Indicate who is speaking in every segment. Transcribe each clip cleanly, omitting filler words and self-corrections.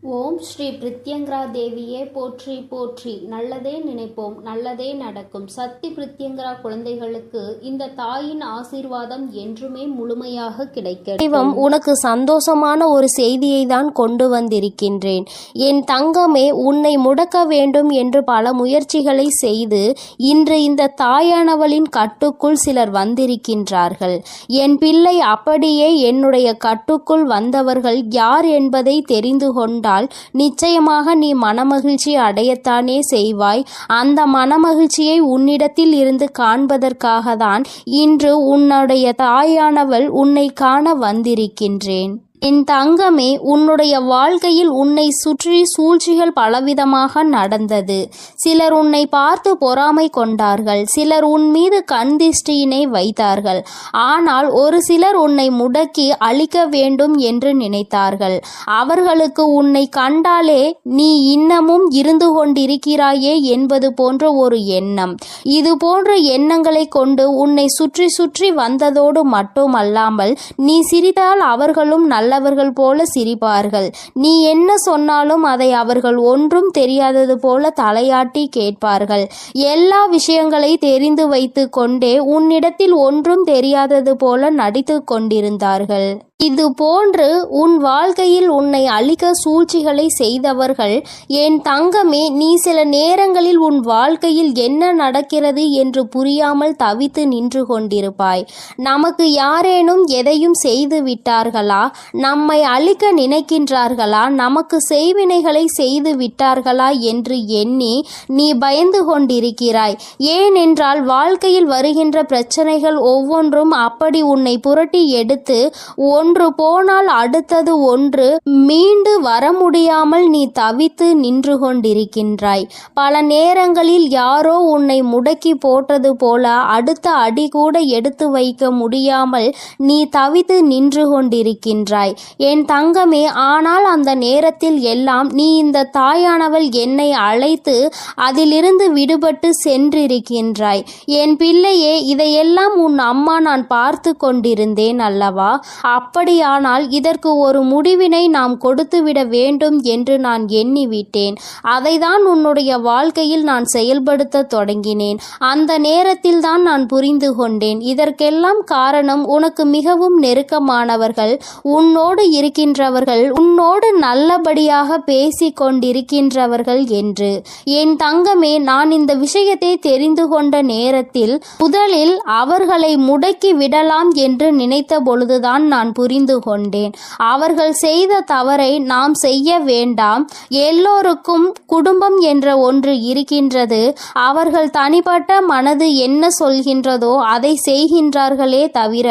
Speaker 1: ஓம் ஸ்ரீ பிரித்யங்கரா தேவியே போற்றி போற்றி. நல்லதே நினைப்போம், நல்லதே நடக்கும். சக்தி பிரித்யங்கரா குழந்தைகளுக்கு இந்த தாயின் ஆசீர்வாதம் என்றுமே முழுமையாக கிடைக்கும்.
Speaker 2: தெய்வம் உனக்கு சந்தோஷமான ஒரு செய்தியை தான் கொண்டு வந்திருக்கின்றேன். என் தங்கமே, உன்னை முடக்க வேண்டும் என்று பல முயற்சிகளை செய்து இன்று இந்த தாயானவளின் கட்டுக்குள் சிலர் வந்திருக்கின்றார்கள். என் பிள்ளை, அப்படியே என்னுடைய கட்டுக்குள் வந்தவர்கள் யார் என்பதை தெரிந்து கொண்டால் நிச்சயமாக நீ மனமகிழ்ச்சி அடையத்தானே செய்வாய். அந்த மனமகிழ்ச்சியை உன்னிடத்தில் இருந்து காண்பதற்காக தான் இன்று உன்னுடைய தாயானவள் உன்னை காண வந்திருக்கின்றேன். என் தங்கமே, உன்னுடைய வாழ்க்கையில் உன்னை சுற்றி சூழ்ச்சிகள் பலவிதமாக நடந்தது. சிலர் உன்னை பார்த்து பொறாமை கொண்டார்கள், சிலர் உன் மீது கண் திருஷ்டியினை வைத்தார்கள். ஆனால் ஒரு சிலர் உன்னை முடக்கி அழிக்க வேண்டும் என்று நினைத்தார்கள். அவர்களுக்கு உன்னை கண்டாலே நீ இன்னமும் இருந்து கொண்டிருக்கிறாயே என்பது போன்ற ஒரு எண்ணம். இது போன்ற எண்ணங்களை கொண்டு உன்னை சுற்றி சுற்றி வந்ததோடு மட்டுமல்லாமல் நீ சிரித்தால் அவர்களும் நல்லவர்கள் போல சிரிப்பார்கள். நீ என்ன சொன்னாலும் அதை அவர்கள் ஒன்றும் தெரியாதது போல தலையாட்டி கேட்பார்கள். எல்லா விஷயங்களை தெரிந்து வைத்து கொண்டே உன்னிடத்தில் ஒன்றும் தெரியாதது போல நடித்து கொண்டிருந்தார்கள். இது போன்று உன் வாழ்க்கையில் உன்னை அழிக்க சூழ்ச்சிகளை செய்தவர்கள், என் தங்கமே, நீ சில நேரங்களில் உன் வாழ்க்கையில் என்ன நடக்கிறது என்று புரியாமல் தவித்து நின்று கொண்டிருப்பாய். நமக்கு யாரேனும் எதையும் செய்து விட்டார்களா, நம்மை அழிக்க நினைக்கின்றார்களா, நமக்கு செய்வினைகளை செய்து விட்டார்களா என்று எண்ணி நீ பயந்து கொண்டிருக்கிறாய். ஏனென்றால் வாழ்க்கையில் வருகின்ற பிரச்சனைகள் ஒவ்வொன்றும் அப்படி உன்னை புரட்டி எடுத்து ஒன்று போனால் அடுத்தது ஒன்று மீண்டு வர முடியாமல் நீ தவித்து நின்று கொண்டிருக்கின்றாய். பல நேரங்களில் யாரோ உன்னை முடக்கி போட்டது போல அடுத்த அடி கூட எடுத்து வைக்க முடியாமல் நீ தவித்து நின்று கொண்டிருக்கின்றாய் என் தங்கமே. ஆனால் அந்த நேரத்தில் எல்லாம் நீ இந்த தாயானவள் என்னை அழைத்து அதிலிருந்து விடுபட்டு சென்றிருக்கின்றாய். என் பிள்ளையே, இதையெல்லாம் உன் அம்மா நான் பார்த்து கொண்டிருந்தேன் அல்லவா? அப்படியானால் இதற்கு ஒரு முடிவினை நாம் கொடுத்துவிட வேண்டும் என்று நான் எண்ணிவிட்டேன். அதைதான் உன்னுடைய வாழ்க்கையில் நான் செயல்படுத்த தொடங்கினேன். அந்த நேரத்தில் தான் நான் புரிந்து கொண்டேன், இதற்கெல்லாம் காரணம் உனக்கு மிகவும் நெருக்கமானவர்கள், உன்னோடு இருக்கின்றவர்கள், உன்னோடு நல்லபடியாக பேசி கொண்டிருக்கின்றவர்கள் என்று. என் தங்கமே, நான் இந்த விஷயத்தை தெரிந்து கொண்ட நேரத்தில் முதலில் அவர்களை முடக்கி விடலாம் என்று நினைத்த பொழுதுதான் நான் புரிந்து கொண்டேன். அவர்கள் செய்த தவறை நாம் செய்ய வேண்டாம். எல்லோருக்கும் குடும்பம் என்ற ஒன்று இருக்கின்றது. அவர்கள் தனிப்பட்ட மனது என்ன சொல்கின்றதோ அதை செய்கின்றார்களே தவிர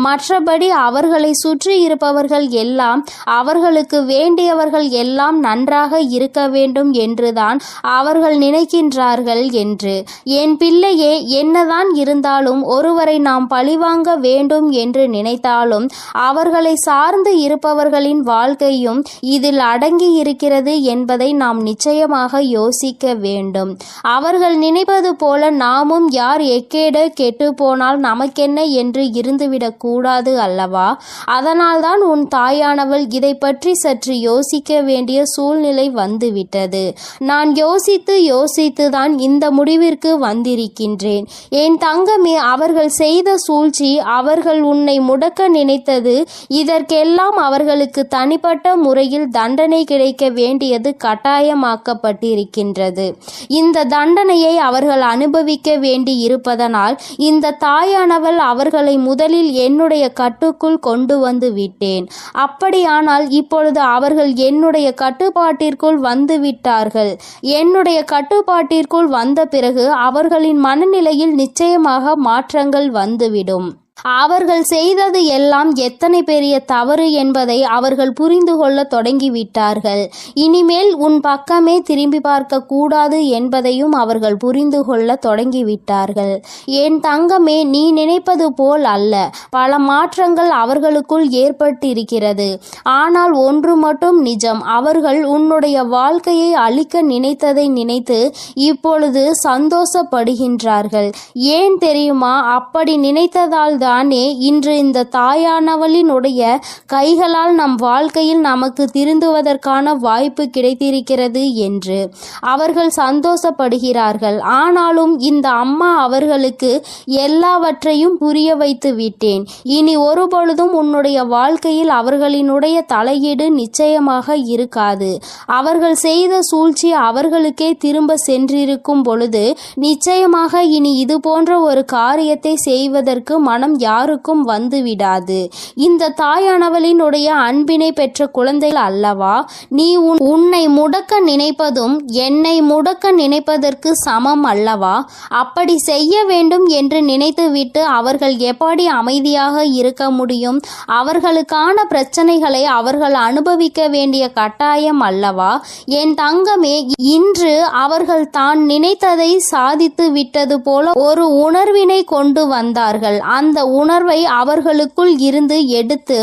Speaker 2: மற்றபடி அவர்களை சுற்றி இருப்பவர்கள் எல்லாம் அவர்களுக்கு வேண்டியவர்கள் எல்லாம் நன்றாக இருக்க வேண்டும் என்றுதான் அவர்கள் நினைக்கின்றார்கள் என்று. என் பிள்ளையே, என்னதான் இருந்தாலும் ஒருவரை நாம் பழிவாங்க வேண்டும் என்று நினைத்தாலும் அவர்களை சார்ந்து இருப்பவர்களின் வாழ்க்கையும் இதில் அடங்கி இருக்கிறது என்பதை நாம் நிச்சயமாக யோசிக்க வேண்டும். அவர்கள் நினைப்பது போல நாமும் யார் எக்கேட கெட்டு போனால் நமக்கென்ன என்று இருந்துவிடக் கூடாது அல்லவா? அதனால்தான் உன் தாயானவள் இதை பற்றி சற்று யோசிக்க வேண்டிய சூழ்நிலை வந்துவிட்டது. நான் யோசித்து தான் இந்த முடிவிற்கு வந்திருக்கின்றேன். என் தங்கமே, அவர்கள் செய்த சூழ்ச்சி, அவர்கள் உன்னை முடக்க நினைத்தது, இதற்கெல்லாம் அவர்களுக்கு தனிப்பட்ட முறையில் தண்டனை கிடைக்க வேண்டியது கட்டாயமாக்கப்பட்டிருக்கின்றது. இந்த தண்டனையை அவர்கள் அனுபவிக்க வேண்டி இருப்பதனால் இந்த தாயானவள் அவர்களை முதலில் என்னுடைய கட்டுக்குள் கொண்டு வந்து விட்டேன். அப்படியானால் இப்பொழுது அவர்கள் என்னுடைய கட்டுப்பாட்டிற்குள் வந்து விட்டார்கள். என்னுடைய கட்டுப்பாட்டிற்குள் வந்த பிறகு அவர்களின் மனநிலையில் நிச்சயமாக மாற்றங்கள் வந்துவிடும். அவர்கள் செய்தது எல்லாம் எத்தனை பெரிய தவறு என்பதை அவர்கள் புரிந்து கொள்ள தொடங்கிவிட்டார்கள். இனிமேல் உன் பக்கமே திரும்பி பார்க்க கூடாது என்பதையும் அவர்கள் புரிந்து கொள்ள தொடங்கிவிட்டார்கள். என் தங்கமே, நீ நினைப்பது போல் அல்ல. பல மாற்றங்கள் அவர்களுக்குள் ஏற்பட்டிருக்கிறது. ஆனால் ஒன்று மட்டும் நிஜம், அவர்கள் உன்னுடைய வாழ்க்கையை அழிக்க நினைத்ததை நினைத்து இப்பொழுது சந்தோஷப்படுகின்றார்கள். ஏன் தெரியுமா? அப்படி நினைத்ததால் தானே இன்று இந்த தாயானவளினுடைய கைகளால் நம் வாழ்க்கையில் நமக்கு திருந்துவதற்கான வாய்ப்பு கிடைத்திருக்கிறது என்று அவர்கள் சந்தோஷப்படுகிறார்கள். ஆனாலும் இந்த அம்மா அவர்களுக்கு எல்லாவற்றையும் புரிய வைத்து விட்டேன். இனி ஒருபொழுதும் உன்னுடைய வாழ்க்கையில் அவர்களினுடைய தலையீடு நிச்சயமாக இருக்காது. அவர்கள் செய்த சூழ்ச்சி அவர்களுக்கே திரும்ப சென்றிருக்கும் பொழுது நிச்சயமாக இனி இது போன்ற ஒரு காரியத்தை செய்வதற்கு மனம் யாருக்கும் வந்துவிடாது. இந்த தாயானவளினுடைய அன்பினை பெற்ற குழந்தைகள் அல்லவா நீ உன்னை முடக்க நினைப்பதும் என்னை முடக்க நினைப்பதற்கு சமம் அல்லவா? அப்படி செய்ய வேண்டும் என்று நினைத்துவிட்டு அவர்கள் எப்படி அமைதியாக இருக்க முடியும்? அவர்களுக்கான பிரச்சனைகளை அவர்கள் அனுபவிக்க வேண்டிய கட்டாயம் அல்லவா? என் தங்கமே, இன்று அவர்கள் தான் நினைத்ததை சாதித்து விட்டது போல ஒரு உணர்வினை கொண்டு வந்தார்கள். அந்த உணர்வை அவர்களுக்குள் இருந்து எடுத்து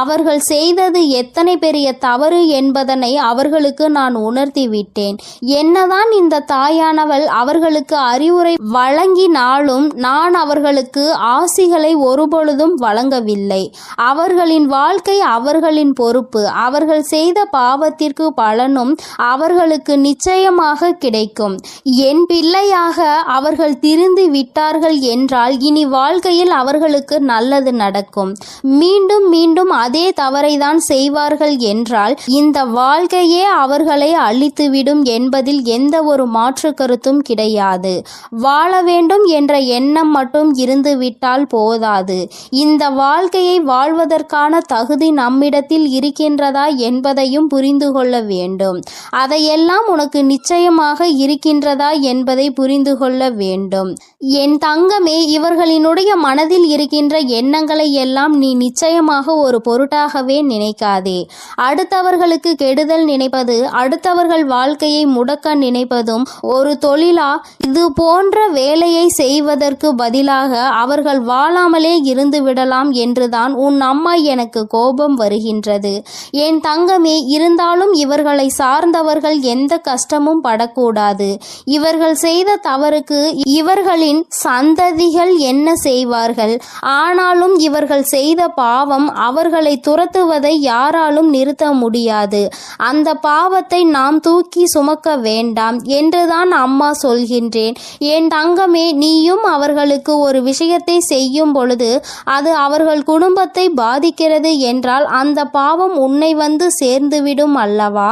Speaker 2: அவர்கள் செய்தது எத்தனை பெரிய தவறு என்பதனை அவர்களுக்கு நான் உணர்த்தி விட்டேன். என்னதான் இந்த தாயானவள் அவர்களுக்கு அறிவுரை வழங்கினாலும் நான் அவர்களுக்கு ஆசிகளை ஒருபொழுதும் வழங்கவில்லை. அவர்களின் வாழ்க்கை அவர்களின் பொறுப்பு. அவர்கள் செய்த பாவத்திற்கு பலனும் அவர்களுக்கு நிச்சயமாக கிடைக்கும். என் பிள்ளையாக அவர்கள் திருந்து விட்டார்கள் என்றால் இனி வாழ்க்கையில் அவர்களுக்கு நல்லது நடக்கும். மீண்டும் மீண்டும் அதே தவறை தான் செய்வார்கள் என்றால் இந்த வாழ்க்கையே அவர்களை அழித்துவிடும் என்பதில் எந்த ஒரு மாற்று கருத்தும் கிடையாது. வாழ வேண்டும் என்ற எண்ணம் மட்டும் இருந்துவிட்டால் போதாது. இந்த வாழ்க்கையை வாழ்வதற்கான தகுதி நம்மிடத்தில் இருக்கின்றதா என்பதையும் புரிந்து கொள்ள வேண்டும். அதையெல்லாம் உனக்கு நிச்சயமாக இருக்கின்றதா என்பதை புரிந்து கொள்ள வேண்டும். என் தங்கமே, இவர்களினுடைய மனதில் இருக்கின்ற எண்ணங்களை எல்லாம் நீ நிச்சயமாக ஒரு பொருட்டாகவே நினைக்காதே. அடுத்தவர்களுக்கு கெடுதல் நினைப்பது, அடுத்தவர்கள் வாழ்க்கையை முடக்க நினைப்பதும் ஒரு தொழிலா? இது போன்ற வேலையை செய்வதற்கு பதிலாக அவர்கள் வாழாமலே இருந்து விடலாம் என்றுதான் உன் அம்மா எனக்கு கோபம் வருகின்றது. என் தங்கமே, இருந்தாலும் இவர்களை சார்ந்தவர்கள் எந்த கஷ்டமும் படக்கூடாது. இவர்கள் செய்த தவறுக்கு இவர்களின் சந்ததிகள் என்ன செய்வார்கள்? ஆனாலும் இவர்கள் செய்த பாவம் அவர்களை துரத்துவதை யாராலும் நிறுத்த முடியாது. அந்த பாவத்தை நாம் தூக்கி சுமக்க வேண்டாம் என்றுதான் அம்மா சொல்கின்றேன். என் தங்கமே, நீயும் அவர்களுக்கு ஒரு விஷயத்தை செய்யும் பொழுது அது அவர்கள் குடும்பத்தை பாதிக்கிறது என்றால் அந்த பாவம் உன்னை வந்து சேர்ந்துவிடும் அல்லவா?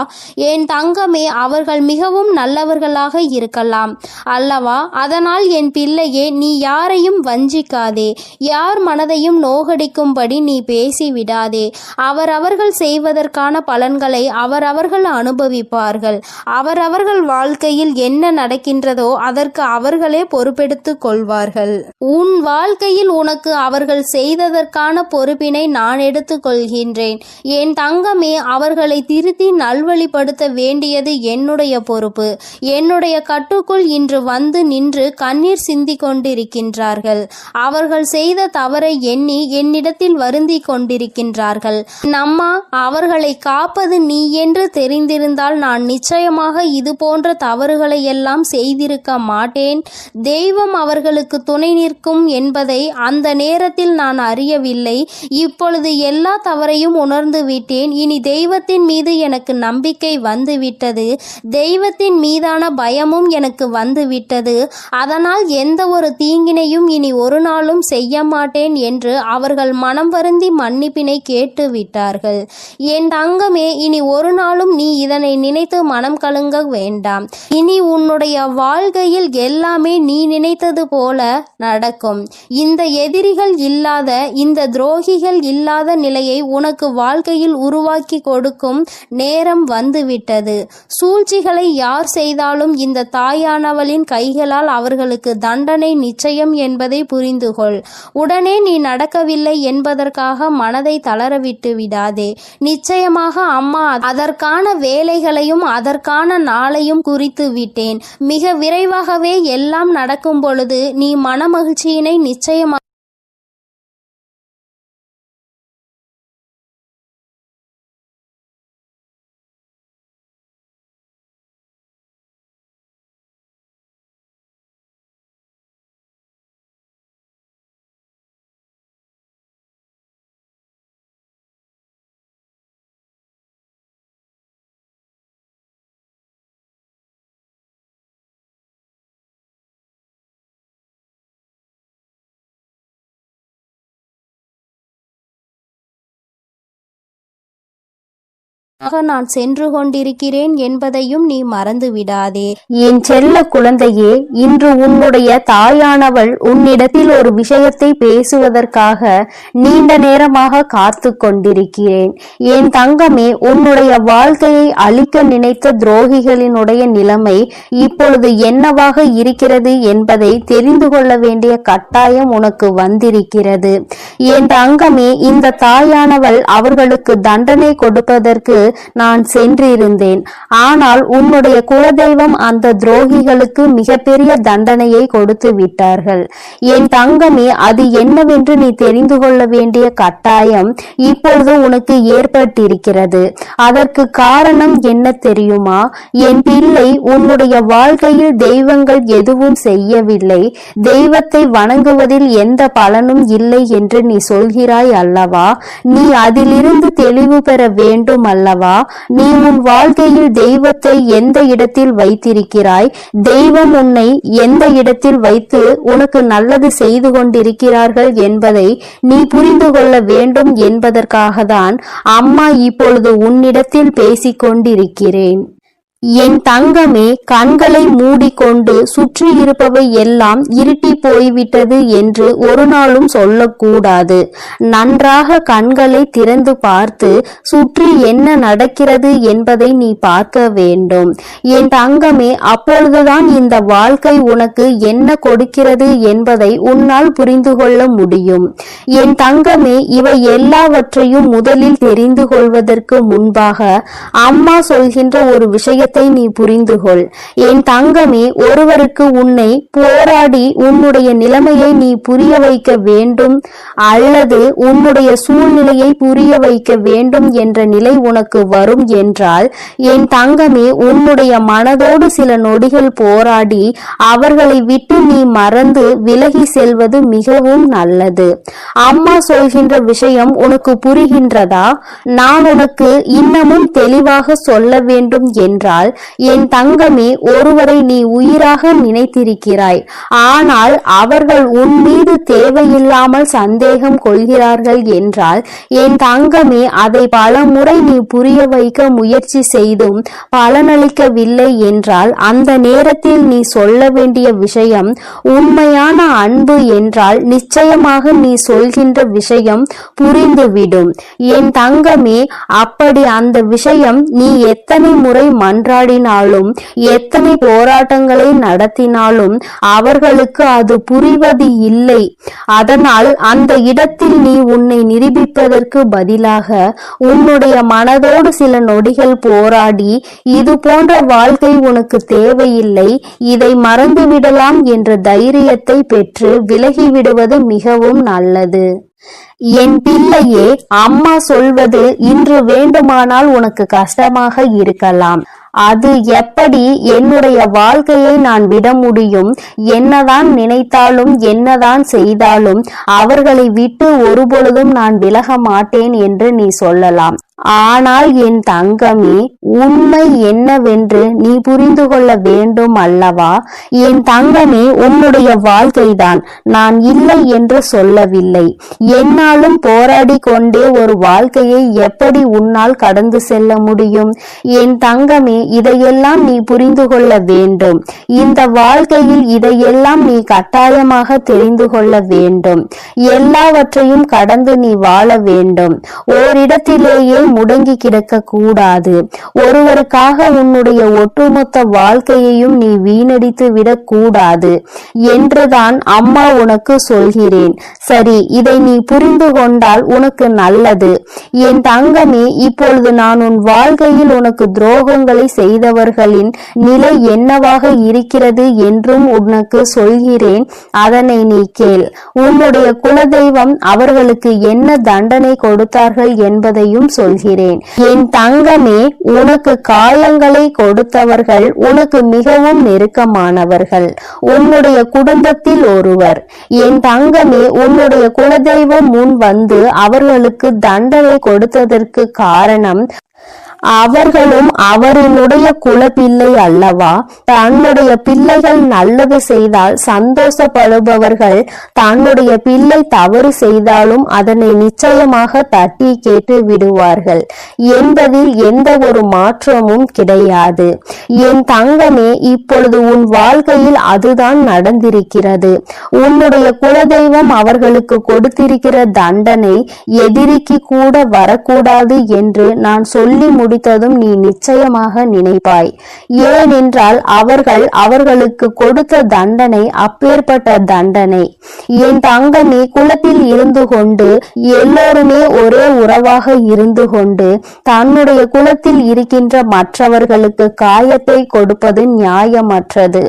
Speaker 2: என் தங்கமே, அவர்கள் மிகவும் நல்லவர்களாக இருக்கலாம் அல்லவா? அதனால் என் பிள்ளையே, நீ யாரையும் வஞ்சிக்காதே. யார் மனதையும் நோகடிக்கும்படி நீ பேசிவிடாதே. அவரவர்கள் செய்வதற்கான பலன்களை அவரவர்கள் அனுபவிப்பார்கள். அவரவர்கள் வாழ்க்கையில் என்ன நடக்கின்றதோ அதற்கு அவர்களே பொறுப்பெடுத்துக் கொள்வார்கள். உன் வாழ்க்கையில் உனக்கு அவர்கள் செய்ததற்கான பொறுப்பினை நான் எடுத்துக் கொள்கின்றேன். என் தங்கமே, அவர்களை திருத்தி நல்வழிப்படுத்த வேண்டியது என்னுடைய பொறுப்பு. என்னுடைய கட்டுக்குள் இன்று வந்து நின்று கண்ணீர் சிந்தி கொண்டிருக்கின்றார்கள். அவர்கள் செய்த தவறை எண்ணி என்னிடத்தில் வருந்தி கொண்டிருக்கின்றார்கள். நம்மா, அவர்களை காப்பது நீ என்று தெரிந்திருந்தால் நான் நிச்சயமாக இது போன்ற தவறுகளை எல்லாம் செய்திருக்க மாட்டேன். தெய்வம் அவர்களுக்கு துணை நிற்கும் என்பதை அந்த நேரத்தில் நான் அறியவில்லை. இப்பொழுது எல்லா தவறையும் உணர்ந்து விட்டேன். இனி தெய்வத்தின் மீது எனக்கு நம்பிக்கை வந்துவிட்டது. தெய்வத்தின் மீதான பயமும் எனக்கு வந்துவிட்டது. அதனால் எந்த ஒரு தீங்கினையும் இனி ஒரு நாளும் செய்ய மாட்டேன் என்று அவர்கள் மனம் வருந்தி மன்னிப்பினை கேட்டு விட்டார்கள். என் தங்கமே, இனி ஒரு நாளும் நீ இதனை நினைத்து மனம் கலங்க வேண்டாம். இனி உன்னுடைய வாழ்க்கையில் எல்லாமே நீ நினைத்தது போல நடக்கும். இந்த எதிரிகள் இல்லாத, இந்த துரோகிகள் இல்லாத நிலையை உனக்கு வாழ்க்கையில் உருவாக்கி கொடுக்கும் நேரம் வந்துவிட்டது. சூழ்ச்சிகளை யார் செய்தாலும் இந்த தாயானவளின் கைகளால் அவர்களுக்கு தண்டனை நிச்சயம் என்பதை புரிந்துகொள். உடனே நீ நடக்கவில்லை என்பதற்காக மனதை தளரவிட்டு விடாதே. நிச்சயமாக அம்மா அதற்கான வேலைகளையும் அதற்கான நாளையும் குறித்து விட்டேன். மிக விரைவாகவே எல்லாம் நடக்கும் பொழுது நீ மனமகிழ்ச்சியினை நிச்சயமாக நான் சென்று கொண்டிருக்கிறேன் என்பதையும் நீ மறந்து விடாதே. என் செல்ல குழந்தையே, இன்று உன்னுடைய தாயானவள் உன்னிடத்தில் ஒரு விஷயத்தை பேசுவதற்காக நீண்ட நேரமாக காத்து கொண்டிருக்கிறேன். என் தங்கமே, உன்னுடைய வாழ்க்கையை அழிக்க நினைத்த துரோகிகளினுடைய நிலைமை இப்பொழுது என்னவாக இருக்கிறது என்பதை தெரிந்து கொள்ள வேண்டிய கட்டாயம் உனக்கு வந்திருக்கிறது. என் தங்கமே, இந்த தாயானவள் அவர்களுக்கு தண்டனை கொடுப்பதற்கு நான் சென்றிருந்தேன். ஆனால் உன்னுடைய குலதெய்வம் அந்த துரோகிகளுக்கு மிகப்பெரிய தண்டனையை கொடுத்து விட்டார்கள். என் தங்கமே, அது என்னவென்று நீ தெரிந்து கொள்ள வேண்டிய கட்டாயம் இப்பொழுது உனக்கு ஏற்பட்டிருக்கிறது. அதற்கு காரணம் என்ன தெரியுமா? என் பிள்ளை, உன்னுடைய வாழ்க்கையில் தெய்வங்கள் எதுவும் செய்யவில்லை, தெய்வத்தை வணங்குவதில் எந்த பலனும் இல்லை என்று நீ சொல்கிறாய் அல்லவா? நீ அதிலிருந்து தெளிவு பெற வேண்டும் அல்லவா? நீ உன் வாழ்க்கையில் தெய்வத்தை எந்த இடத்தில் வைத்திருக்கிறாய், தெய்வம் உன்னை எந்த இடத்தில் வைத்து உனக்கு நல்லது செய்து கொண்டிருக்கிறார்கள் என்பதை நீ புரிந்து கொள்ள வேண்டும் என்பதற்காக தான் அம்மா இப்பொழுது உன்னிடத்தில் பேசிக் கொண்டிருக்கிறேன். என் தங்கமே, கண்களை மூடிக்கொண்டு சுற்றி இருப்பவை எல்லாம் இருட்டி போய்விட்டது என்று ஒரு நாளும் சொல்லக்கூடாது. நன்றாக கண்களை திறந்து பார்த்து சுற்றி என்ன நடக்கிறது என்பதை நீ பார்க்க வேண்டும். என் தங்கமே, அப்பொழுதுதான் இந்த வாழ்க்கை உனக்கு என்ன கொடுக்கிறது என்பதை உன்னால் புரிந்து கொள்ள முடியும். என் தங்கமே, இவை எல்லாவற்றையும் முதலில் தெரிந்து கொள்வதற்கு முன்பாக அம்மா சொல்கின்ற ஒரு விஷயத்தை நீ புரிந்து கொள். என் தங்கமே, ஒருவருக்கு உன்னை போராடி உன்னுடைய நிலைமையை நீ புரிய வைக்க வேண்டும் அல்லது உன்னுடைய சூழ்நிலையை புரிய வைக்க வேண்டும் என்ற நிலை உனக்கு வரும் என்றால், என் தங்கமே, உன்னுடைய மனதோடு சில நொடிகள் போராடி அவர்களை விட்டு நீ மறந்து விலகி செல்வது மிகவும் நல்லது. அம்மா சொல்கின்ற விஷயம் உனக்கு புரிகின்றதா? நான் உனக்கு இன்னமும் தெளிவாக சொல்ல வேண்டும் என்றால், என் தங்கமே, ஒருவரை நீ உயிராக நினைத்திருக்கிறாய். ஆனால் அவர்கள் உன் மீது தேவையில்லாமல் சந்தேகம் கொள்கிறார்கள் என்றால், என் தங்கமே, அதை பல முறை நீ புரிய வைக்க முயற்சி செய்தும் பலனளிக்கவில்லை என்றால், அந்த நேரத்தில் நீ சொல்ல வேண்டிய விஷயம் உண்மையான அன்பு என்றால் நிச்சயமாக நீ சொல்கின்ற விஷயம் புரிந்துவிடும். என் தங்கமே, அப்படி அந்த விஷயம் நீ எத்தனை முறை மன்றாடினாலும் எத்தனை போராட்டங்களை நடத்தினாலும் அவர்களுக்கு அது புரிவது இல்லை. அதனால் அந்த இடத்தில் நீ உன்னை நிரூபிப்பதற்கு பதிலாக உன்னுடைய மனதோடு சில நொடிகள் போராடி, இது போன்ற வாழ்க்கை உனக்கு தேவையில்லை, இதை மறந்துவிடலாம் என்ற தைரியத்தை பெற்று விலகிவிடுவது மிகவும் நல்லது. என் பிள்ளையே, அம்மா சொல்வது இன்று வேண்டுமானால் உனக்கு கஷ்டமாக இருக்கலாம். அது எப்படி என்னுடைய வாழ்க்கையை நான் விட முடியும்? என்னதான் நினைத்தாலும் என்னதான் செய்தாலும் அவர்களை விட்டு ஒருபொழுதும் நான் விலக மாட்டேன் என்று நீ சொல்லலாம். ஆனால் என் தங்கமே, உண்மை என்னவென்று நீ புரிந்து கொள்ள வேண்டும் அல்லவா? என் தங்கமே, உன்னுடைய வாழ்க்கைதான், நான் இல்லை என்று சொல்லவில்லை. என்னாலும் போராடி கொண்டே ஒரு வாழ்க்கையை எப்படி உன்னால் கடந்து செல்ல முடியும்? என் தங்கமே, இதையெல்லாம் நீ புரிந்து கொள்ள வேண்டும். இந்த வாழ்க்கையில் இதையெல்லாம் நீ கட்டாயமாக தெரிந்து கொள்ள வேண்டும். எல்லாவற்றையும் கடந்து நீ வாழ வேண்டும். ஓரிடத்திலேயே முடங்கி கிடக்க கூடாது. ஒருவருக்காக உன்னுடைய ஒட்டுமொத்த வாழ்க்கையையும் நீ வீணடித்து விடக் கூடாது என்றுதான் அம்மா உனக்கு சொல்கிறேன். சரி, இதை நீ புரிந்து கொண்டால் உனக்கு நல்லது. என் தங்கமே, இப்பொழுது நான் உன் வாழ்க்கையில் உனக்கு துரோகங்களை செய்தவர்களின் நிலை என்னவாக இருக்கிறது என்றும் உனக்கு சொல்கிறேன். அதனை நீ கேள். உன்னுடைய குலதெய்வம் அவர்களுக்கு என்ன தண்டனை கொடுத்தார்கள் என்பதையும் சொல்கிறேன். என் தங்கமே, உனக்கு காயங்களை கொடுத்தவர்கள் உனக்கு மிகவும் நெருக்கமானவர்கள், உன்னுடைய குடும்பத்தில் ஒருவர். என் தங்கமே, உன்னுடைய குலதெய்வம் முன் வந்து அவர்களுக்கு தண்டனை கொடுத்ததற்கு காரணம் அவர்களும் அவரினுடைய குலப்பிள்ளை அல்லவா? தன்னுடைய பிள்ளைகள் நல்லது செய்தால் சந்தோஷப்படுபவர்கள் தன்னுடைய பிள்ளை தவறு செய்தாலும் அதனை நிச்சயமாக தட்டி கேட்டு விடுவார்கள் என்பதில் எந்த ஒரு மாற்றமும் கிடையாது. என் தங்கமே, இப்பொழுது உன் வாழ்க்கையில் அதுதான் நடந்திருக்கிறது. உன்னுடைய குலதெய்வம் அவர்களுக்கு கொடுத்திருக்கிற தண்டனை எதிரிக்கு கூட வரக்கூடாது என்று நான் சொல்லி முடித்ததும் நீ நிச்சயமாக நினைப்பாய். ஏனென்றால் அவர்களுக்கு கொடுத்த தண்டனை அப்பேற்பட்ட தண்டனை. என் தங்கமே, குலத்தில் இருந்து கொண்டு எல்லோருமே ஒரே உறவாக இருந்து கொண்டு தன்னுடைய குலத்தில் இருக்கின்ற மற்றவர்களுக்கு காயத்தை கொடுப்பது நியாயமற்றது.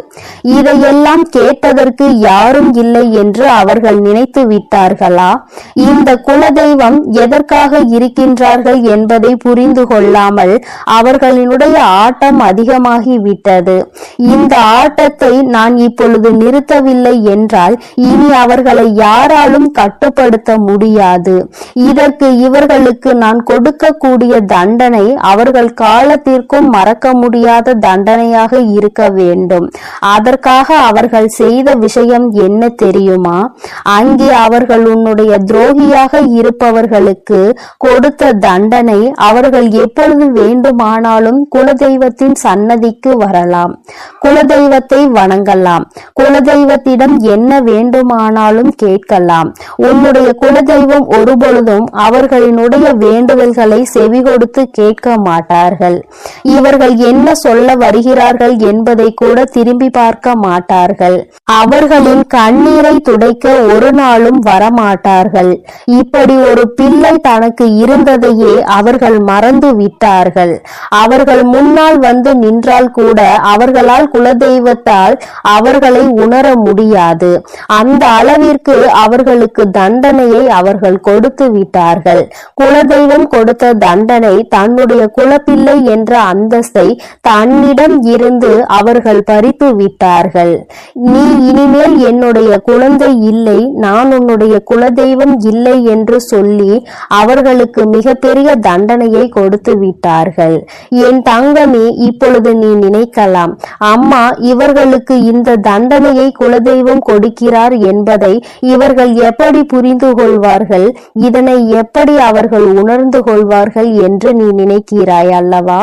Speaker 2: இதையெல்லாம் கேட்பதற்கு யாரும் இல்லை என்று அவர்கள் நினைத்து விட்டார்களா? இந்த குலதெய்வம் எதற்காக இருக்கின்றார்கள் என்பதை புரிந்து கொள்ளாமல் அவர்களினுடைய ஆட்டம் அதிகமாகி விட்டது. இந்த ஆட்டத்தை நான் இப்பொழுது நிறுத்தவில்லை என்றால் இனி அவர்களை யாராலும் கட்டுப்படுத்த முடியாது. இதற்கு இவர்களுக்கு நான் கொடுக்கக்கூடிய தண்டனை அவர்கள் காலத்திற்கும் மறக்க முடியாத தண்டனையாக இருக்க வேண்டும். அதற்காக அவர்கள் செய்த விஷயம் என்ன தெரியுமா? அங்கே அவர்கள் உன்னுடைய துரோகியாக இருப்பவர்களுக்கு கொடுத்த தண்டனை அவர்கள் எப்பொழுது வேண்டுமானாலும் குலதெய்வத்தின் சன்னதிக்கு வரலாம், குலதெய்வத்தை வணங்கலாம், குலதெய்வத்திடம் என்ன வேண்டுமானாலும் கேட்கலாம். உன்னுடைய குலதெய்வம் ஒருபொழுதும் அவர்களினுடைய வேண்டுதல்களை செவி கொடுத்து கேட்க மாட்டார்கள். இவர்கள் என்ன சொல்ல வருகிறார்கள் என்பதை கூட திரும்பி பார்க்க மாட்டார்கள். அவர்களின் கண்ணீரை துடைக்க ஒரு நாளும் வரமாட்டார்கள். இப்படி ஒரு பிள்ளை தனக்கு இருந்ததையே அவர்கள் மறந்து விட்டார்கள். அவர்கள் முன்னால் வந்து நின்றால் கூட அவர்களால் குலதெய்வத்தால் அவர்களை உணர முடியாது. அந்த அளவிற்கு அவர்களுக்கு தண்டனையை அவர்கள் கொடுத்து விட்டார்கள். குலதெய்வம் கொடுத்த தண்டனை தன்னுடைய குலப்பிள்ளை என்ற அந்தஸ்தை தன்னிடம் இருந்து அவர்கள் பறித்து விட்டார்கள். நீ இனிமேல் என்னுடைய குழந்தை இல்லை, நான் உன்னுடைய குலதெய்வம் இல்லை என்று சொல்லி அவர்களுக்கு மிகப்பெரிய தண்டனையை கொடுத்து விட்டார்கள். என் தங்கமே, இப்பொழுது நீ நினைக்கலாம், அம்மா இவர்களுக்கு இந்த தண்டனையை குலதெய்வம் கொடுக்கிறார் என்பதை இவர்கள் எப்படி புரிந்து கொள்வார்கள், இதனை எப்படி அவர்கள் உணர்ந்து கொள்வார்கள் என்று நீ நினைக்கிறாய் அல்லவா?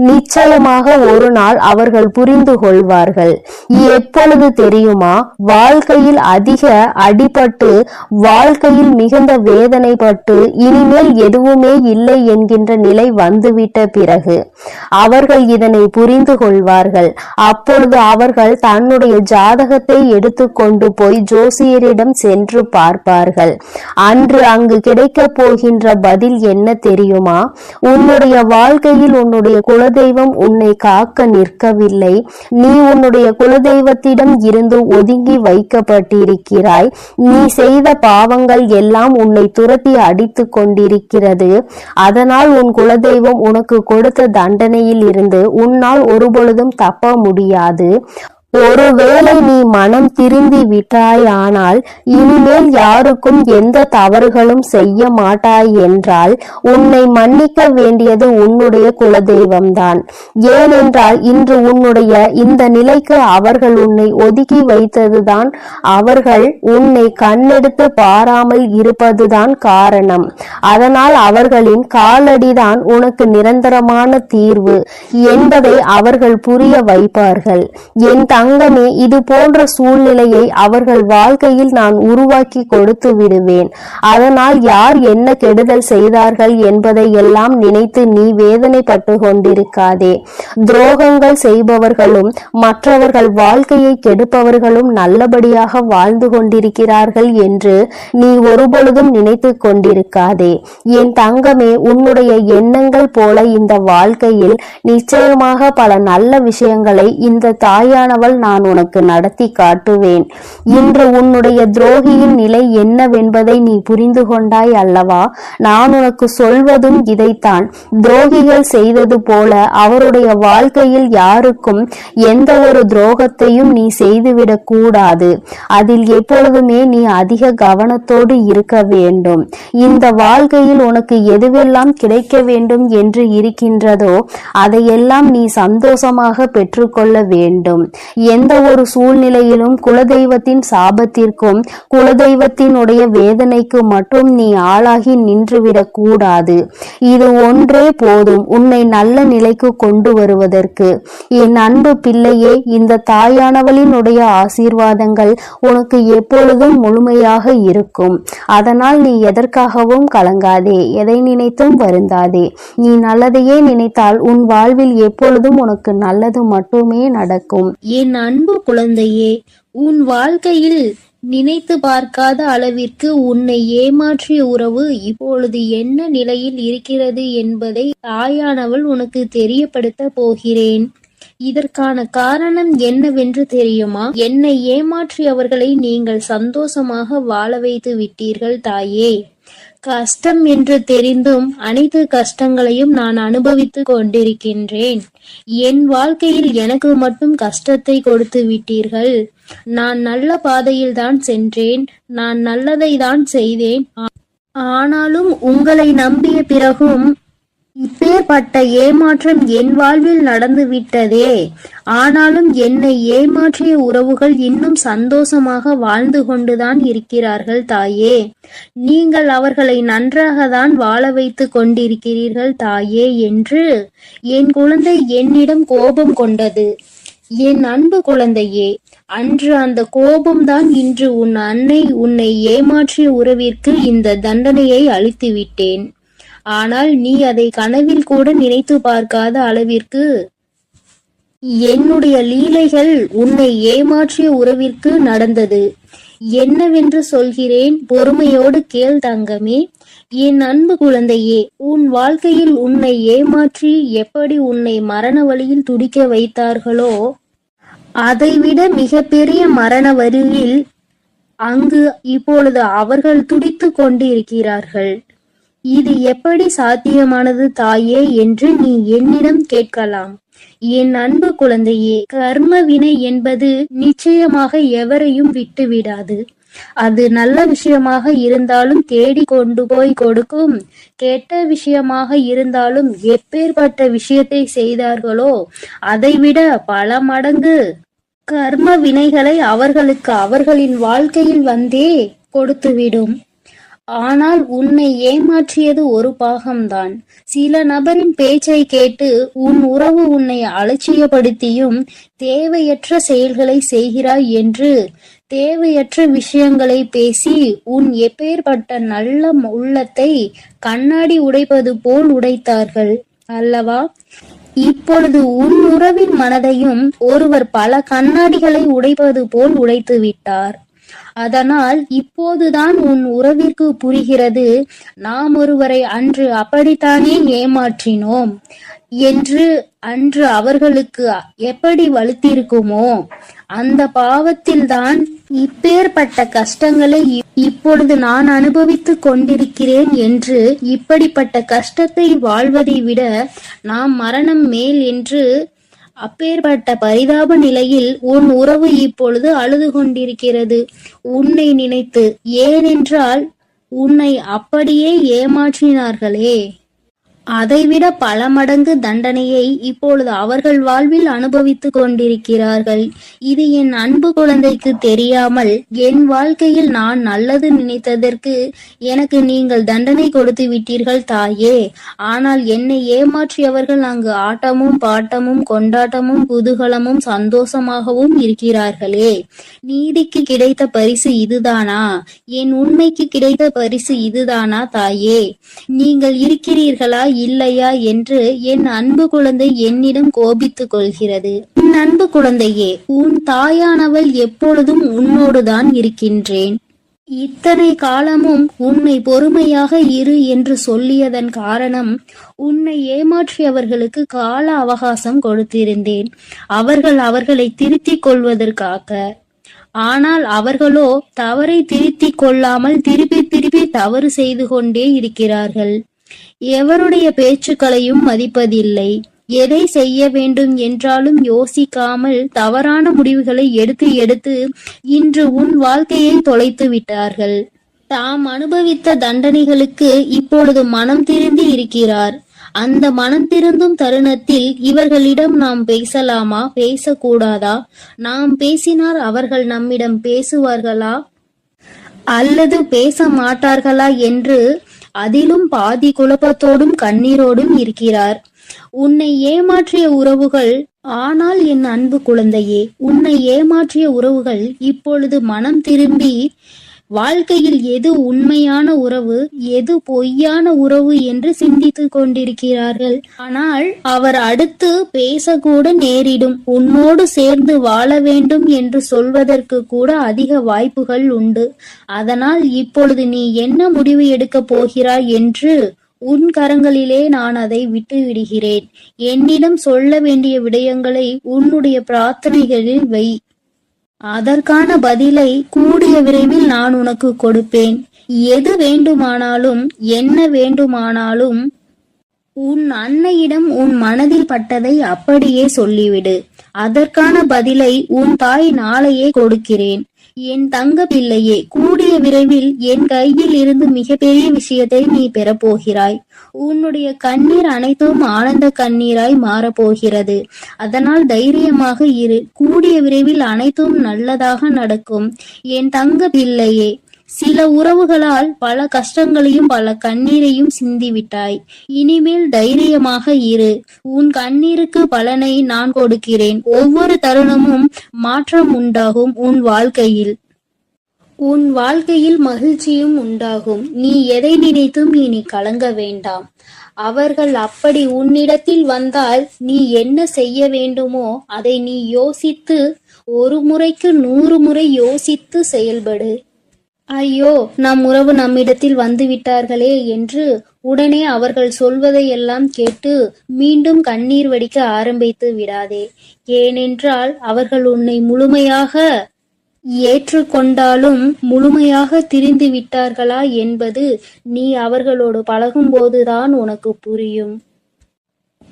Speaker 2: நிச்சயமாக ஒரு நாள் அவர்கள் புரிந்து கொள்வார்கள். எப்பொழுது தெரியுமா? வாழ்க்கையில் அதிக அடிபட்டு வாழ்க்கையில் மிகுந்த வேதனைப்பட்டு இனிமேல் எதுவுமே இல்லை என்கின்ற நிலை வந்துவிட்ட பிறகு அவர்கள் இதனை புரிந்து கொள்வார்கள். அப்பொழுது அவர்கள் தன்னுடைய ஜாதகத்தை எடுத்துக்கொண்டு போய் ஜோசியரிடம் சென்று பார்ப்பார்கள். அன்று அங்கு கிடைக்க போகின்ற பதில் என்ன தெரியுமா? உன்னுடைய வாழ்க்கையில் உன்னுடைய குலதெய்வம் உன்னை காக்க நிற்கவில்லை. நீ உன்னுடைய குலதெய்வத்திடம் இருந்து ஒதுங்கி வைக்கப்பட்டிருக்கிறாய். நீ செய்த பாவங்கள் எல்லாம் உன்னை துரத்தி அடித்து கொண்டிருக்கிறது. அதனால் உன் குலதெய்வம் உனக்கு கொடுத்த தண்டனையில் இருந்து உன்னால் ஒருபொழுதும் தப்ப முடியாது. ஒருவேளை நீ மனம் திருந்தி விட்டாயானால் இனிமேல் யாருக்கும் எந்த தவறுகளும் செய்ய மாட்டாய் என்றால் உன்னை மன்னிக்க வேண்டியது உன்னுடைய குலதெய்வம்தான். ஏனென்றால் இன்று உன்னுடைய இந்த நிலைக்கு அவர்கள் உன்னை ஒதுக்கி வைத்ததுதான், அவர்கள் உன்னை கண்ணெடுத்து பாராமல் இருப்பதுதான் காரணம். அதனால் அவர்களின் காலடிதான் உனக்கு நிரந்தரமான தீர்வு என்பதை அவர்கள் புரிய வைப்பார்கள். என் தங்கமே, இது போன்ற சூழ்நிலையை அவர்கள் வாழ்க்கையில் நான் உருவாக்கி கொடுத்து விடுவேன். அதனால் யார் என்ன கெடுதல் செய்தார்கள் என்பதை எல்லாம் நினைத்து நீ வேதனைப்பட்டு கொண்டிருக்காதே. துரோகங்கள் செய்பவர்களும் மற்றவர்கள் வாழ்க்கையை கெடுப்பவர்களும் நல்லபடியாக வாழ்ந்து கொண்டிருக்கிறார்கள் என்று நீ ஒருபொழுதும் நினைத்து கொண்டிருக்காதே. என் தங்கமே, உன்னுடைய எண்ணங்கள் போல இந்த வாழ்க்கையில் நிச்சயமாக பல நல்ல விஷயங்களை இந்த தாயானவள் சொன்னால் நான் உனக்கு நடத்தி காட்டுவேன். இன்று உன்னுடைய துரோகியின் நிலை என்னவென்பதை நீ புரிந்து கொண்டாய் அல்லவா? நான் உனக்கு சொல்வதும் இதைத்தான். துரோகிகள் செய்தது போல அவருடைய வாழ்க்கையில் யாருக்கும் எந்த ஒரு துரோகத்தையும் நீ செய்துவிடக் கூடாது. அதில் எப்பொழுதுமே நீ அதிக கவனத்தோடு இருக்க வேண்டும். இந்த வாழ்க்கையில் உனக்கு எதுவெல்லாம் கிடைக்க வேண்டும் என்று இருக்கின்றதோ அதையெல்லாம் நீ சந்தோஷமாக பெற்றுக்கொள்ள வேண்டும். எந்த ஒரு சூழ்நிலையிலும் குலதெய்வத்தின் சாபத்திற்கும் குலதெய்வத்தினுடைய வேதனைக்கு மட்டும் நீ ஆளாகி நின்றுவிடக் கூடாது. இது ஒன்றே போதும் உன்னை நல்ல நிலைக்கு கொண்டு வருவதற்கு. என் அன்பு பிள்ளையே, இந்த தாயானவளினுடைய ஆசீர்வாதங்கள் உனக்கு எப்பொழுதும் முழுமையாக இருக்கும். அதனால் நீ எதற்காகவும் கலங்காதே, எதை நினைத்தும் வருந்தாதே. நீ நல்லதையே நினைத்தால் உன் வாழ்வில் எப்பொழுதும் உனக்கு நல்லது மட்டுமே நடக்கும்.
Speaker 1: என் அன்பு குழந்தையே, உன் வாழ்க்கையில் நினைத்து பார்க்காத அளவிற்கு உன்னை ஏமாற்றிய உறவு இப்பொழுது என்ன நிலையில் இருக்கிறது என்பதை தாயானவள் உனக்கு தெரியப்படுத்த போகிறேன். இதற்கான காரணம் என்னவென்று தெரியுமா? என்னை ஏமாற்றியவர்களை நீங்கள் சந்தோஷமாக வாழ வைத்து விட்டீர்கள் தாயே. கஷ்டம் என்று தெரிந்தும் அனைத்து கஷ்டங்களையும் நான் அனுபவித்துக் கொண்டிருக்கின்றேன். என் வாழ்க்கையில் எனக்கு மட்டும் கஷ்டத்தை கொடுத்து விட்டீர்கள். நான் நல்ல பாதையில் தான் சென்றேன், நான் நல்லதை தான் செய்தேன். ஆனாலும் உங்களை நம்பிய பிறகும் இப்பேற்பட்ட ஏமாற்றம் என் வாழ்வில் நடந்து விட்டதே. ஆனாலும் என்னை ஏமாற்றிய உறவுகள் இன்னும் சந்தோஷமாக வாழ்ந்து கொண்டுதான் இருக்கிறார்கள் தாயே. நீங்கள் அவர்களை நன்றாக தான் வாழ வைத்து கொண்டிருக்கிறீர்கள் தாயே என்று என் குழந்தை என்னிடம் கோபம் கொண்டது. என் அன்பு குழந்தையே, அன்று அந்த கோபம்தான் இன்று உன் அன்னை உன்னை ஏமாற்றிய உறவிற்கு இந்த தண்டனையை அளித்து விட்டேன். ஆனால் நீ அதை கனவில் கூட நினைத்து பார்க்காத அளவிற்கு என்னுடைய லீலைகள் உன்னை ஏமாற்றிய உறவிற்கு நடந்தது. என்னவென்று சொல்கிறேன், பொறுமையோடு கேள் தங்கமே. என் அன்பு குழந்தையே, உன் வாழ்க்கையில் உன்னை ஏமாற்றி எப்படி உன்னை மரண வழியில் துடிக்க வைத்தார்களோ அதைவிட மிகப்பெரிய மரண வழியில் அங்கு இப்பொழுது அவர்கள் துடித்து கொண்டு இருக்கிறார்கள். இது எப்படி சாத்தியமானது தாயே என்று நீ என்னிடம் கேட்கலாம். என் அன்பு குழந்தையே, கர்ம வினை என்பது நிச்சயமாக எவரையும் விட்டுவிடாது. அது நல்ல விஷயமாக இருந்தாலும் தேடி கொண்டு போய் கொடுக்கும், கெட்ட விஷயமாக இருந்தாலும் எப்பேற்பட்ட விஷயத்தை செய்தார்களோ அதைவிட பல மடங்கு கர்ம வினைகளை அவர்களுக்கு அவர்களின் வாழ்க்கையில் வந்தே கொடுத்துவிடும். ஆனால் உன்னை ஏமாற்றியது ஒரு பாகம்தான். சில நபரின் பேச்சை கேட்டு உன் உறவு உன்னை அலட்சியப்படுத்தியும் தேவையற்ற செயல்களை செய்கிறாய் என்று தேவையற்ற விஷயங்களை பேசி உன் எப்பேற்பட்ட நல்ல உள்ளத்தை கண்ணாடி உடைப்பது போல் உடைத்தார்கள் அல்லவா? இப்பொழுது உன் உறவின் மனதையும் ஒருவர் பல கண்ணாடிகளை உடைப்பது போல் உடைத்து விட்டார். அதனால் இப்போதுதான் உன் உறவிற்கு புரிகிறது, நாம் ஒருவரை அன்று அப்படித்தானே ஏமாற்றினோம் என்று. அன்று அவர்களுக்கு எப்படி வலுத்திருக்குமோ அந்த பாவத்தில்தான் இப்பேற்பட்ட கஷ்டங்களை இப்பொழுது நான் அனுபவித்துக் கொண்டிருக்கிறேன் என்று. இப்படிப்பட்ட கஷ்டத்தை வாழ்வதை விட நாம் மரணம் மேல் என்று அப்பேற்பட்ட பரிதாப நிலையில் உன் உறவு இப்பொழுது அழுது கொண்டிருக்கிறது உன்னை நினைத்து. ஏனென்றால் உன்னை அப்படியே ஏமாற்றினார்களே, அதைவிட பல மடங்கு தண்டனையை இப்பொழுது அவர்கள் வாழ்வில் அனுபவித்துக் கொண்டிருக்கிறார்கள். இது என் அன்பு குழந்தைக்கு தெரியாமல் என் வாழ்க்கையில் நான் நல்லது நினைத்ததற்கு எனக்கு நீங்கள் தண்டனை கொடுத்து விட்டீர்கள் தாயே. ஆனால் என்னை ஏமாற்றியவர்கள் அங்கு ஆட்டமும் பாட்டமும் கொண்டாட்டமும் குதூகலமும் சந்தோஷமாகவும் இருக்கிறார்களே. நீதிக்கு கிடைத்த பரிசு இதுதானா? என் உண்மைக்கு கிடைத்த பரிசு இதுதானா தாயே? நீங்கள் இருக்கிறீர்களா இல்லையா என்று என் அன்பு குழந்தை என்னிடம் கோபித்துக் கொள்கிறது. என் அன்பு குழந்தையே, உன் தாயானவள் எப்பொழுதும் உன்னோடுதான் இருக்கின்றேன். இத்தனை காலமும் உன்னை பொறுமையாக இரு என்று சொல்லியதன் காரணம், உன்னை ஏமாற்றியவர்களுக்கு கால அவகாசம் கொடுத்திருந்தேன், அவர்களை திருத்திக் கொள்வதற்காக. ஆனால் அவர்களோ தவறை திருத்திக் கொள்ளாமல் திருப்பி திருப்பி தவறு செய்து கொண்டே இருக்கிறார்கள். எவருடைய பேச்சுக்களையும் மதிப்பதில்லை. எதை செய்ய வேண்டும் என்றாலும் யோசிக்காமல் தவறான முடிவுகளை எடுத்து எடுத்து இன்று உன் வாழ்க்கையை தொலைத்து விட்டார்கள். தாம் அனுபவித்த தண்டனைகளுக்கு இப்பொழுது மனம் திருந்தி இருக்கிறார். அந்த மனம் திருந்தும் தருணத்தில் இவர்களிடம் நாம் பேசலாமா, பேசக்கூடாதா? நாம் பேசினால் அவர்கள் நம்மிடம் பேசுவார்களா அல்லது பேச மாட்டார்களா என்று அதிலும் பாதி குழப்பத்தோடும் கண்ணீரோடும் இருக்கிறார். உன்னை ஏமாற்றிய உறவுகள், ஆனால் என் அன்பு குழந்தையே, உன்னை ஏமாற்றிய உறவுகள் இப்பொழுது மனம் திரும்பி வாழ்க்கையில் எது உண்மையான உறவு, எது பொய்யான உறவு என்று சிந்தித்துக் கொண்டிருக்கிறார்கள். ஆனால் அவர் அடுத்து பேசக்கூட நேரிடும். உன்னோடு சேர்ந்து வாழ வேண்டும் என்று சொல்வதற்கு கூட அதிக வாய்ப்புகள் உண்டு. அதனால் இப்பொழுது நீ என்ன முடிவு எடுக்கப் போகிறாய் என்று உன் கரங்களிலே நான் அதை விட்டு விடுகிறேன். என்னிடம் சொல்ல வேண்டிய விடயங்களை உன்னுடைய பிரார்த்தனைகளில் வை. அதற்கான பதிலை கூடிய விரைவில் நான் உனக்கு கொடுப்பேன். எது வேண்டுமானாலும், என்ன வேண்டுமானாலும் உன் அன்னையிடம் உன் மனதில் பட்டதை அப்படியே சொல்லிவிடு. அதற்கான பதிலை உன் தாய் நாளையே கொடுக்கிறேன். என் தங்க பிள்ளையே, கூடிய விரைவில் என் கையில் இருந்து மிகப்பெரிய விஷயத்தை நீ பெறப்போகிறாய். உன்னுடைய கண்ணீர் அனைத்தும் ஆனந்த கண்ணீராய் மாறப்போகிறது. அதனால் தைரியமாக இரு. கூடிய விரைவில் அனைத்தும் நல்லதாக நடக்கும். என் தங்க பிள்ளையே, சில உறவுகளால் பல கஷ்டங்களையும் பல கண்ணீரையும் சிந்திவிட்டாய். இனிமேல் தைரியமாக இரு. உன் கண்ணீருக்கு பலனை நான் கொடுக்கிறேன். ஒவ்வொரு தருணமும் மாற்றம் உண்டாகும். உன் வாழ்க்கையில் மகிழ்ச்சியும் உண்டாகும். நீ எதை நினைத்தும் இனி கலங்க வேண்டாம். அவர்கள் அப்படி உன்னிடத்தில் வந்தால் நீ என்ன செய்ய வேண்டுமோ அதை நீ யோசித்து, ஒரு முறைக்கு 100 முறை யோசித்து செயல்படு. ஐயோ, நம் உறவு நம்மிடத்தில் வந்து விட்டார்களே என்று உடனே அவர்கள் சொல்வதையெல்லாம் கேட்டு மீண்டும் கண்ணீர் வடிக்க ஆரம்பித்து விடாதே. ஏனென்றால் அவர்கள் உன்னை முழுமையாக ஏற்றுக்கொண்டாலும் முழுமையாக திரிந்து விட்டார்களா என்பது நீ அவர்களோடு பழகும்போதுதான் உனக்கு புரியும்.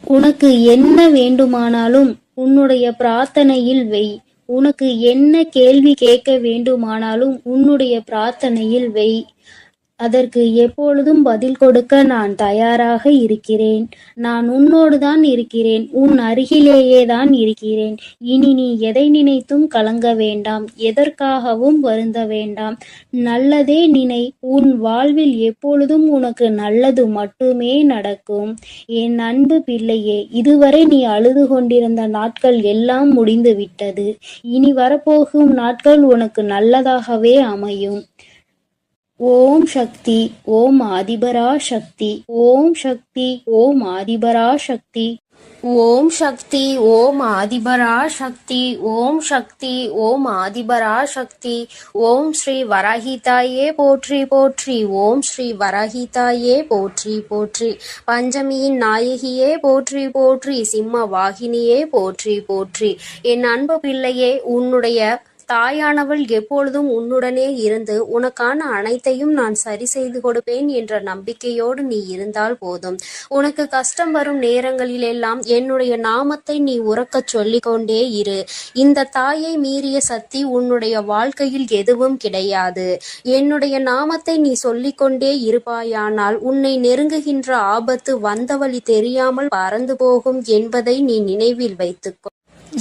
Speaker 1: உனக்கு என்ன வேண்டுமானாலும் உன்னுடைய பிரார்த்தனையில் வை. உனக்கு என்ன கேள்வி கேட்க வேண்டுமானாலும் உன்னுடைய பிரார்த்தனையில் வை. அதற்கு எப்பொழுதும் பதில் கொடுக்க நான் தயாராக இருக்கிறேன். நான் உன்னோடு தான் இருக்கிறேன். உன் அருகிலேயே தான் இருக்கிறேன். இனி நீ எதை நினைத்தும் கலங்க வேண்டாம். எதற்காகவும் வருந்த வேண்டாம். நல்லதே நினை. உன் வாழ்வில் எப்பொழுதும் உனக்கு நல்லது மட்டுமே நடக்கும். என் அன்பு பிள்ளையே, இதுவரை நீ அழுது கொண்டிருந்த நாட்கள் எல்லாம் முடிந்து விட்டது. இனி வரப்போகும் நாட்கள் உனக்கு நல்லதாகவே அமையும். ஓம் சக்தி, ஓம் ஆதிபரா சக்தி, ஓம் சக்தி, ஓம் ஆதிபரா சக்தி,
Speaker 2: ஓம் சக்தி, ஓம் ஆதிபரா சக்தி, ஓம் சக்தி, ஓம் ஆதிபரா சக்தி, ஓம் ஸ்ரீ வராஹிதாயே போற்றி போற்றி, ஓம் ஸ்ரீ வராஹிதாயே போற்றி போற்றி, பஞ்சமியின் நாயகியே போற்றி போற்றி, சிம்ம வாகினியே போற்றி போற்றி. என் அன்பு பிள்ளையே, உன்னுடைய தாயானவள் எப்பொழுதும் உன்னுடனே இருந்து உனக்கான அனைத்தையும் நான் சரி செய்து கொடுப்பேன் என்ற நம்பிக்கையோடு நீ இருந்தால் போதும். உனக்கு கஷ்டம் வரும் நேரங்களிலெல்லாம் என்னுடைய நாமத்தை நீ உரக்கச் சொல்லிக் கொண்டே இரு. இந்த தாயை மீறிய சக்தி உன்னுடைய வாழ்க்கையில் எதுவும் கிடையாது. என்னுடைய நாமத்தை நீ சொல்லிக்கொண்டே இருப்பாயானால் உன்னை நெருங்குகின்ற ஆபத்து வந்த வழி தெரியாமல் பறந்து போகும் என்பதை நீ நினைவில் வைத்துக்கோ.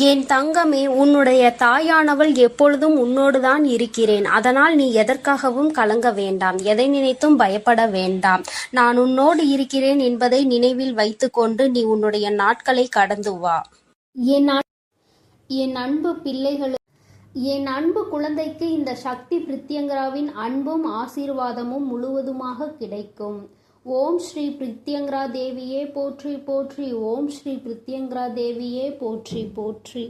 Speaker 2: என் தங்கமே, உன்னுடைய தாயானவள் எப்பொழுதும் உன்னோடுதான் இருக்கிறேன். அதனால் நீ எதற்காகவும் கலங்க வேண்டாம். எதை நினைத்தும் பயப்பட வேண்டாம். நான் உன்னோடு இருக்கிறேன் என்பதை நினைவில் வைத்துக்கொண்டு நீ உன்னுடைய நாட்களை கடந்து வா.
Speaker 1: என் அன்பு பிள்ளைகள், என் அன்பு குழந்தைக்கு இந்த சக்தி பிரித்யங்கராவின் அன்பும் ஆசீர்வாதமும் முழுவதுமாக கிடைக்கும். ஓம் ஸ்ரீ பிரித்யங்கரா தேவியே போற்றி போற்றி, ஓம் ஸ்ரீ பிரித்யங்கரா தேவியே போற்றி போற்றி.